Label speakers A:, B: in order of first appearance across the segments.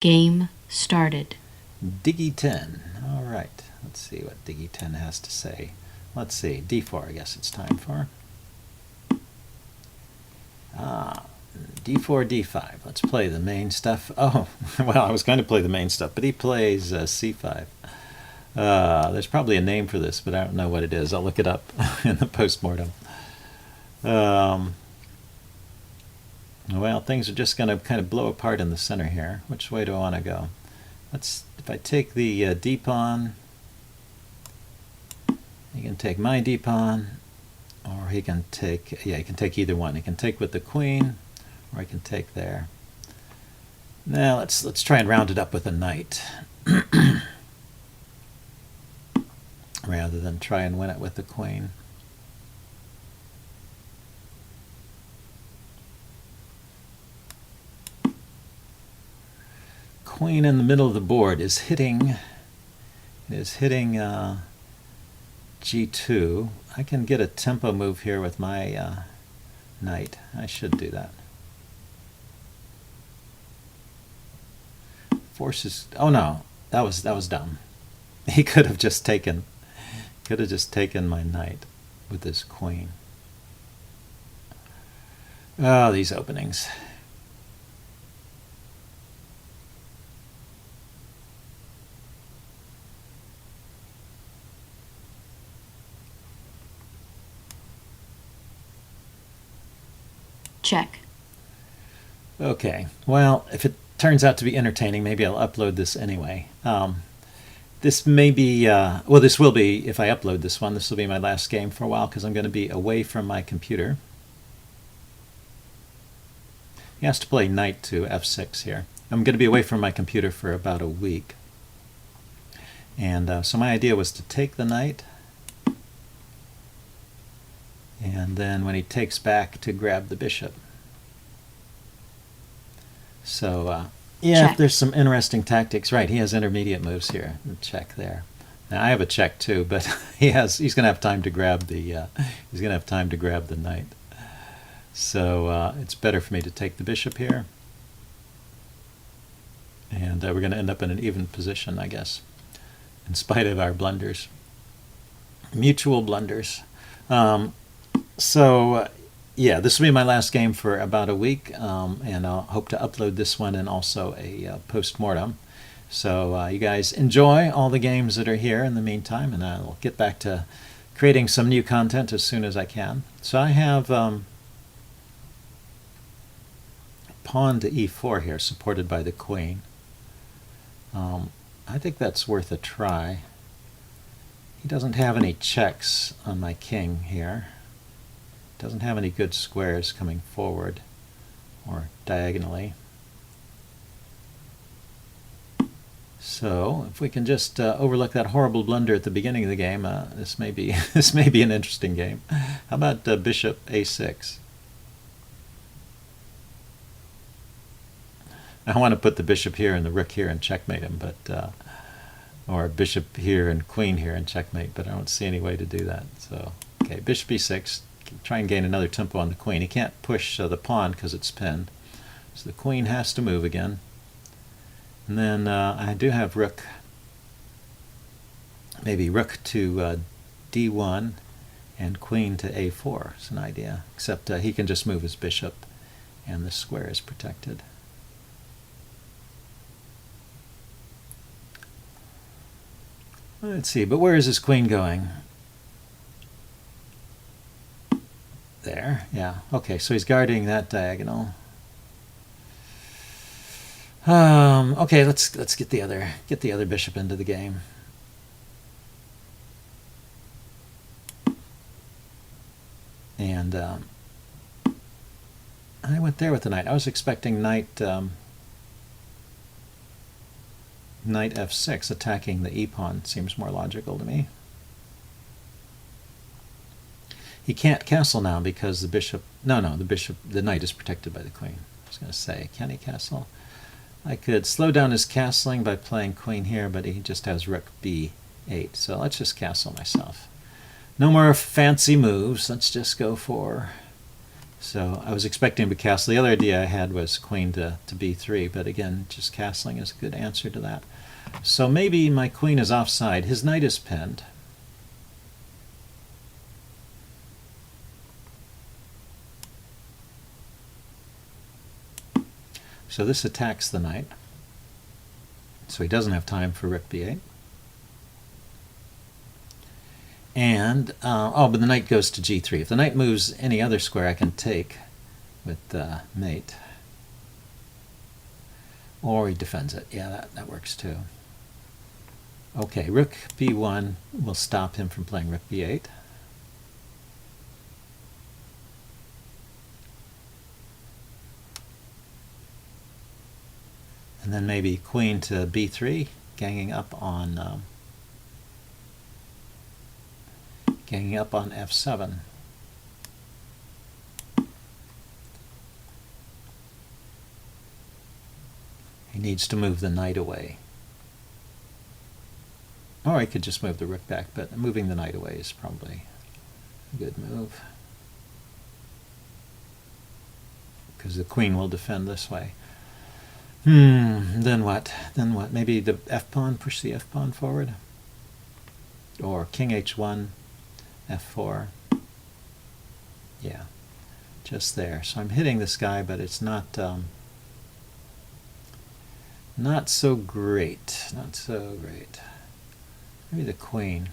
A: Game started.
B: Diggy 10. All right. Let's see what Diggy 10 has to say. Let's see. D4, I guess it's time for. D4, D5. Let's play the main stuff. Oh, well, I was going to play the main stuff, but he plays C5. There's probably a name for this, but I don't know what it is. I'll look it up in the postmortem. Well, things are just going to kind of blow apart in the center here. Which way do I want to go? If I take the D pawn, he can take my D pawn, or he can take, yeah, he can take either one. He can take with the queen, or I can take there. Now let's try and round it up with a knight, rather than try and win it with the queen. Queen in the middle of the board is hitting. It is hitting G2. I can get a tempo move here with my knight. I should do that. Forces. Oh no, that was dumb. He could have just taken my knight with this queen. Oh, these openings.
A: Check.
B: Okay, well, if it turns out to be entertaining, maybe I'll upload this anyway. This may be, well, this will be, if I upload this one, this will be my last game for a while because I'm going to be away from my computer. He has to play knight to f6 here. I'm going to be away from my computer for about a week. And so my idea was to take the knight, and then when he takes back, to grab the bishop. So, yeah,
A: check.
B: There's some interesting tactics. Right, he has intermediate moves here. Check there. Now I have a check too, but he's going to have time to grab the knight. So it's better for me to take the bishop here, and we're going to end up in an even position, I guess, in spite of our blunders, mutual blunders. Yeah, this will be my last game for about a week, and I'll hope to upload this one and also a post-mortem. So you guys enjoy all the games that are here in the meantime, and I'll get back to creating some new content as soon as I can. So I have pawn to e4 here, supported by the queen. I think that's worth a try. He doesn't have any checks on my king here. Doesn't have any good squares coming forward or diagonally. So if we can just overlook that horrible blunder at the beginning of the game, this may be an interesting game. How about bishop a6? I want to put the bishop here and the rook here and checkmate him, but or bishop here and queen here and checkmate, but I don't see any way to do that. So okay, bishop e6. Try and gain another tempo on the queen. He can't push the pawn because it's pinned. So the queen has to move again. And then I do have rook, maybe rook to d1 and queen to a4 is an idea. Except he can just move his bishop and the square is protected. Let's see, but where is his queen going? There, yeah. Okay, so he's guarding that diagonal. Okay, let's get the other bishop into the game. And I went there with the knight. I was expecting knight knight f6, attacking the e pawn seems more logical to me. He can't castle now because the bishop, the knight is protected by the queen. I was going to say, can he castle? I could slow down his castling by playing queen here, but he just has rook b8. So let's just castle myself. No more fancy moves. Let's just go for So I was expecting to castle. The other idea I had was queen to b3, but again, just castling is a good answer to that. So maybe my queen is offside. His knight is pinned. So this attacks the knight. So he doesn't have time for rook b8. And, but the knight goes to g3. If the knight moves any other square, I can take with mate. Or he defends it. Yeah, that works too. Okay, rook b1 will stop him from playing rook b8. And then maybe queen to b3, ganging up on f7. He needs to move the knight away. Or I could just move the rook back, but moving the knight away is probably a good move, because the queen will defend this way. Then what? Maybe the f-pawn, push the f-pawn forward? Or king h1, f4. Yeah, just there. So I'm hitting this guy, but it's not so great. Not so great. Maybe the queen.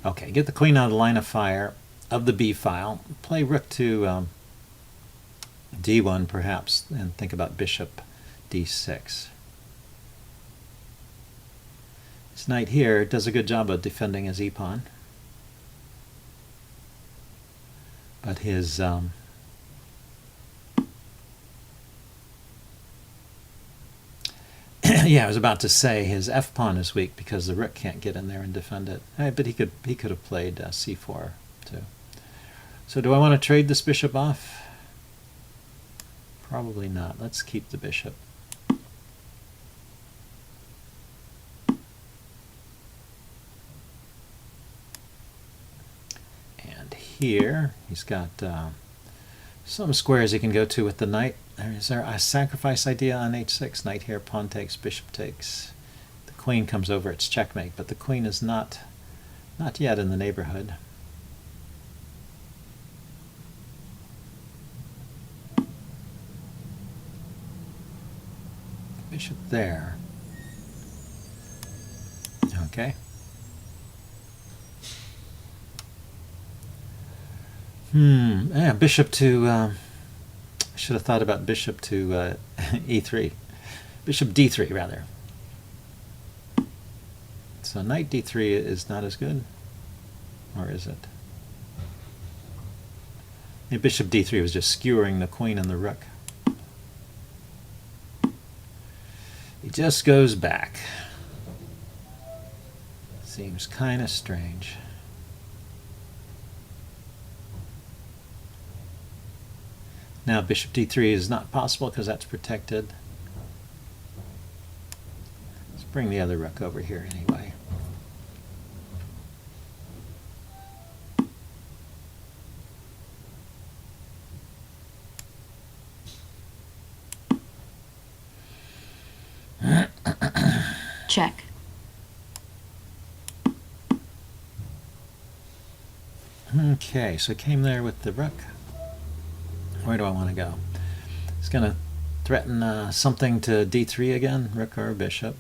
B: Okay, get the queen out of the line of fire of the b file. Play rook to d1 perhaps, and think about bishop d6. This knight here does a good job of defending his e-pawn. But his yeah, I was about to say his f-pawn is weak because the rook can't get in there and defend it. But he could have played c4 too. So do I want to trade this bishop off? Probably not. Let's keep the bishop. And here he's got some squares he can go to with the knight. Is there a sacrifice idea on h6? Knight here, pawn takes, bishop takes. The queen comes over, it's checkmate, but the queen is not yet in the neighborhood. Bishop there. Okay. Yeah, bishop to I should have thought about bishop to e3. Bishop d3 rather. So knight d3 is not as good, or is it? Maybe bishop d3 was just skewering the queen and the rook. He just goes back. Seems kind of strange. Now bishop d3 is not possible because that's protected. Let's bring the other rook over here anyway.
A: Check.
B: Okay, so it came there with the rook. Where do I want to go? It's going to threaten something to d3 again, rook or bishop.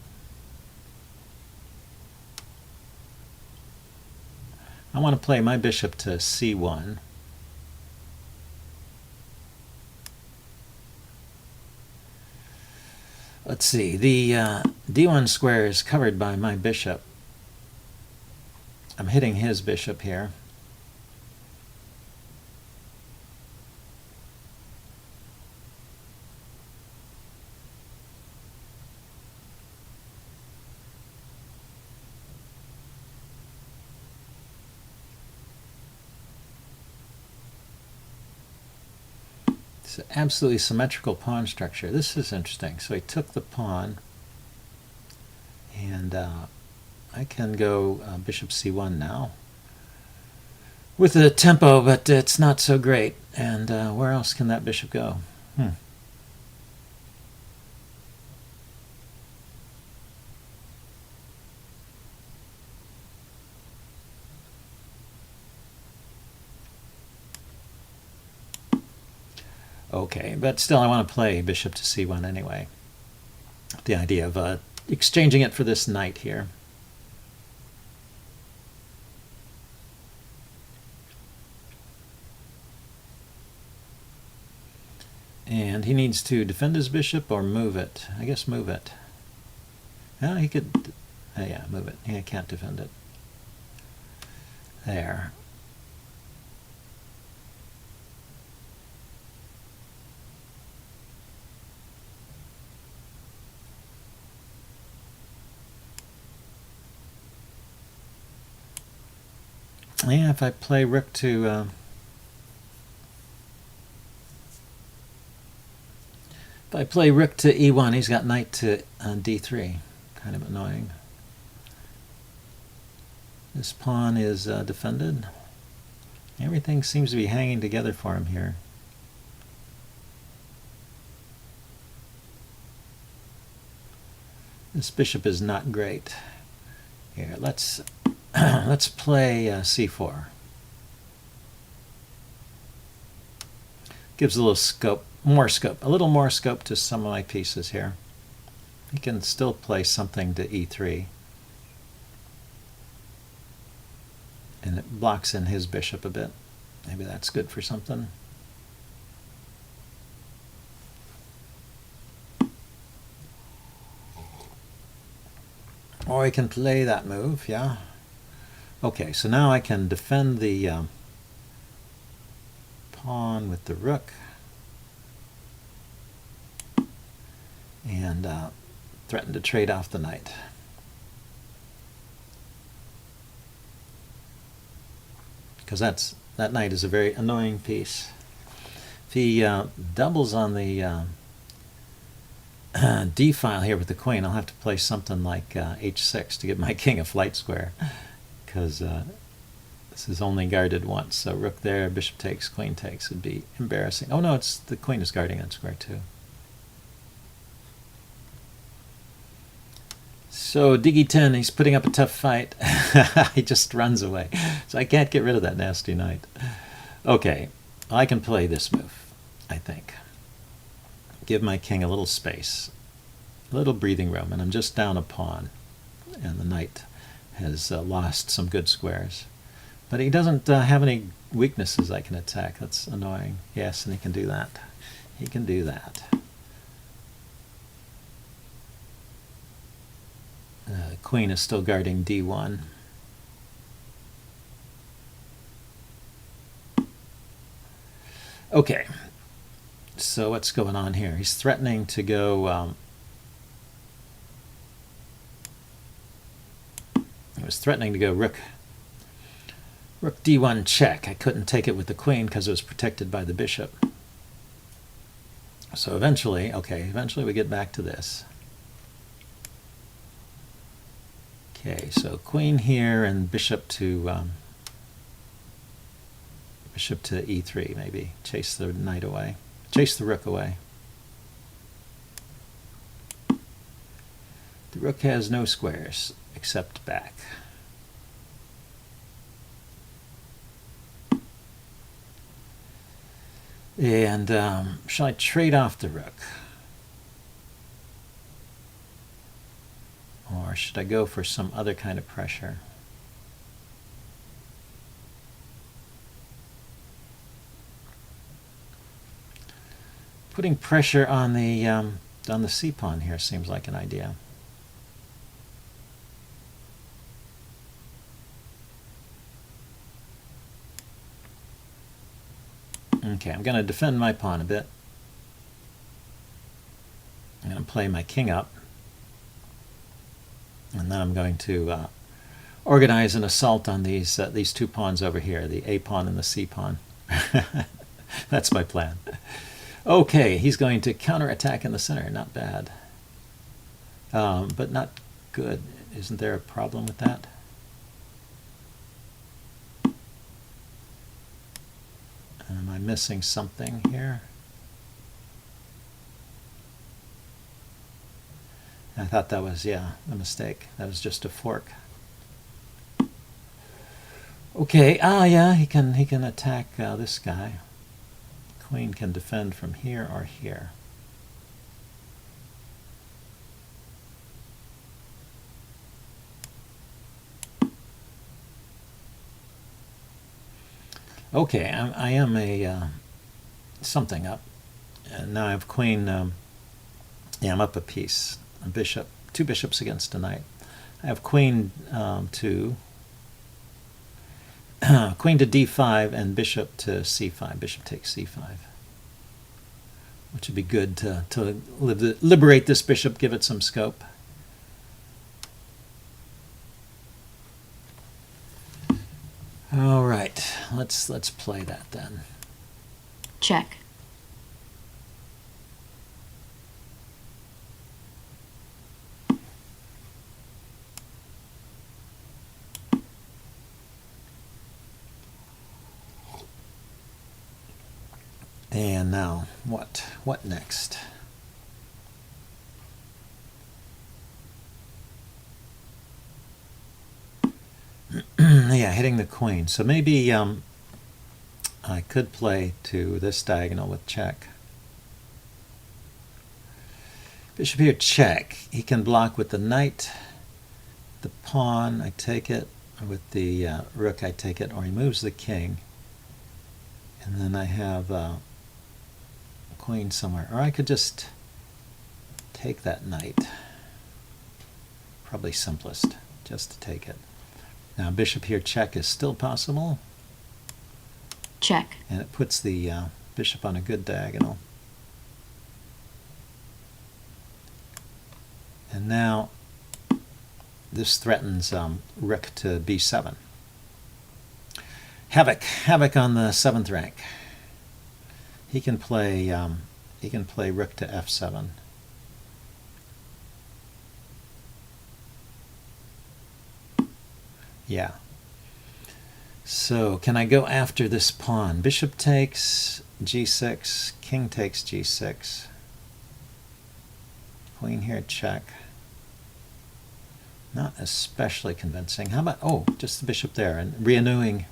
B: I want to play my bishop to c1. Let's see, the d1 square is covered by my bishop. I'm hitting his bishop here. It's an absolutely symmetrical pawn structure. This is interesting. So he took the pawn, And I can go bishop c1 now with the tempo, but it's not so great. And where else can that bishop go? Okay, but still I want to play bishop to c1 anyway. The idea of exchanging it for this knight here. And he needs to defend his bishop or move it. I guess move it. No, he could, yeah, move it. He can't defend it. There. Yeah, if I play rook to if I play rook to e1, he's got knight to d3. Kind of annoying. This pawn is defended. Everything seems to be hanging together for him here. This bishop is not great. Here, let's let's play c4. Gives a little scope, a little more scope to some of my pieces here. He can still play something to e3. And it blocks in his bishop a bit. Maybe that's good for something. Or I can play that move, yeah. Okay, so now I can defend the pawn with the rook and threaten to trade off the knight. Because that knight is a very annoying piece. If he doubles on the d file here with the queen, I'll have to play something like h6 to give my king a flight square, because this is only guarded once. So rook there, bishop takes, queen takes. It'd be embarrassing. Oh no, it's the queen is guarding that square too. So Diggy 10, he's putting up a tough fight. He just runs away. So I can't get rid of that nasty knight. Okay, I can play this move, I think. Give my king a little space, a little breathing room, and I'm just down a pawn. And the knight has lost some good squares. But he doesn't have any weaknesses I can attack. That's annoying. Yes, and he can do that. He can do that. The queen is still guarding d1. Okay, so what's going on here? He's threatening to go... he was threatening to go rook d1 check. I couldn't take it with the queen because it was protected by the bishop. So eventually, eventually we get back to this. Okay, so queen here and bishop to e3 maybe. Chase the knight away. Chase the rook away. The rook has no squares except back. And shall I trade off the rook? Or should I go for some other kind of pressure? Putting pressure on the c pawn here seems like an idea. Okay, I'm going to defend my pawn a bit. I'm going to play my king up. And then I'm going to organize an assault on these two pawns over here, the a pawn and the c pawn. That's my plan. Okay, he's going to counterattack in the center. Not bad. But not good. Isn't there a problem with that? Am I missing something here? I thought that was, yeah, a mistake. That was just a fork. Okay, yeah, he can attack this guy. Queen can defend from here or here. Okay, I am a something up. And now I have queen. Yeah, I'm up a piece. A bishop, 2 bishops against a knight. I have queen to queen to d5 and bishop to c5. Bishop takes c5, which would be good to liberate this bishop, give it some scope. All right, let's play that then.
A: Check.
B: And now, what next? Yeah, hitting the queen. So maybe I could play to this diagonal with check. Bishop here, check. He can block with the knight, the pawn, I take it, or with the rook, I take it, or he moves the king. And then I have a queen somewhere. Or I could just take that knight. Probably simplest, just to take it. Now bishop here, check is still possible.
A: Check.
B: And it puts the bishop on a good diagonal. And now this threatens rook to b7. Havoc on the 7th rank. He can play rook to f7. Yeah. So can I go after this pawn? Bishop takes g6, king takes g6. Queen here, check. Not especially convincing. How about, oh, just the bishop there, and renewing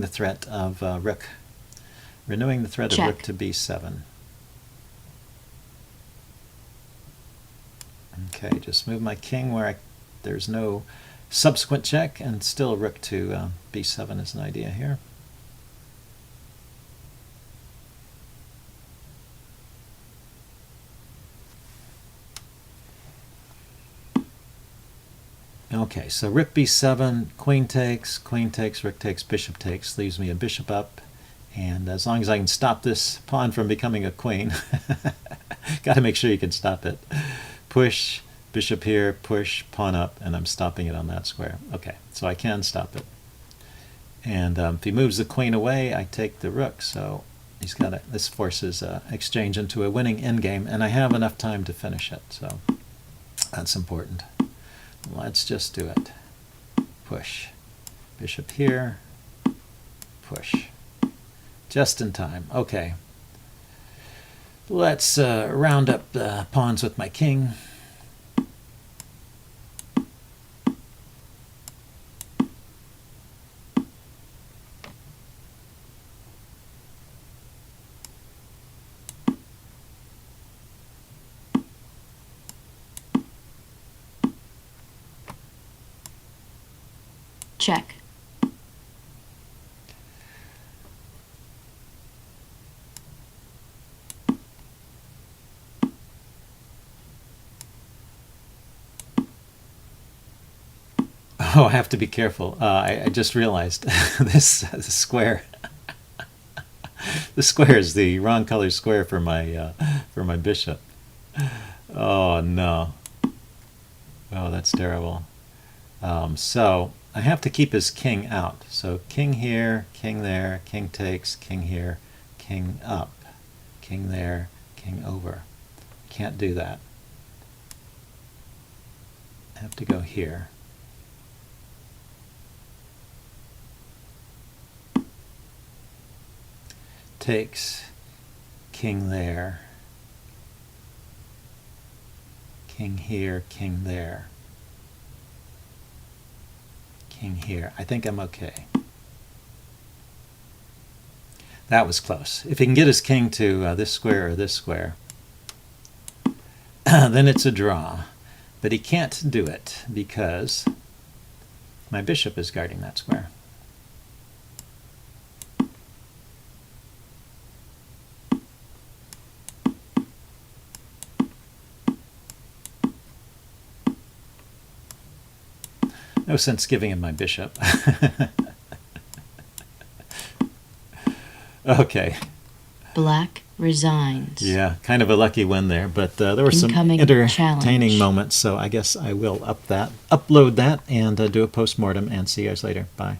B: the threat of rook. Renewing the threat
A: Check.
B: of rook to b7. Okay, just move my king where there's no subsequent check, and still rook to b7 is an idea here. Okay, so rook b7, queen takes, rook takes, bishop takes, leaves me a bishop up, and as long as I can stop this pawn from becoming a queen, got to make sure you can stop it. Push, bishop here, push, pawn up, and I'm stopping it on that square. Okay, so I can stop it. And if he moves the queen away, I take the rook, so he's got this forces exchange into a winning endgame, and I have enough time to finish it, so that's important. Let's just do it. Push. Bishop here. Push. Just in time. Okay. Let's round up the pawns with my king.
A: Check.
B: Oh, I have to be careful. I just realized this square. The square is the wrong color square for my bishop. Oh no. Oh, that's terrible. So I have to keep his king out. So king here, king there, king takes, king here, king up, king there, king over. Can't do that. have to go here. Takes king there, king here, king there, king here. I think I'm okay. That was close. If he can get his king to this square or this square, then it's a draw. But he can't do it because my bishop is guarding that square. No sense giving him my bishop. Okay.
A: Black resigns.
B: Yeah, kind of a lucky win there, but there were some
A: Incoming
B: entertaining
A: challenge.
B: moments, so I guess I will upload that and do a post-mortem and see you guys later. Bye.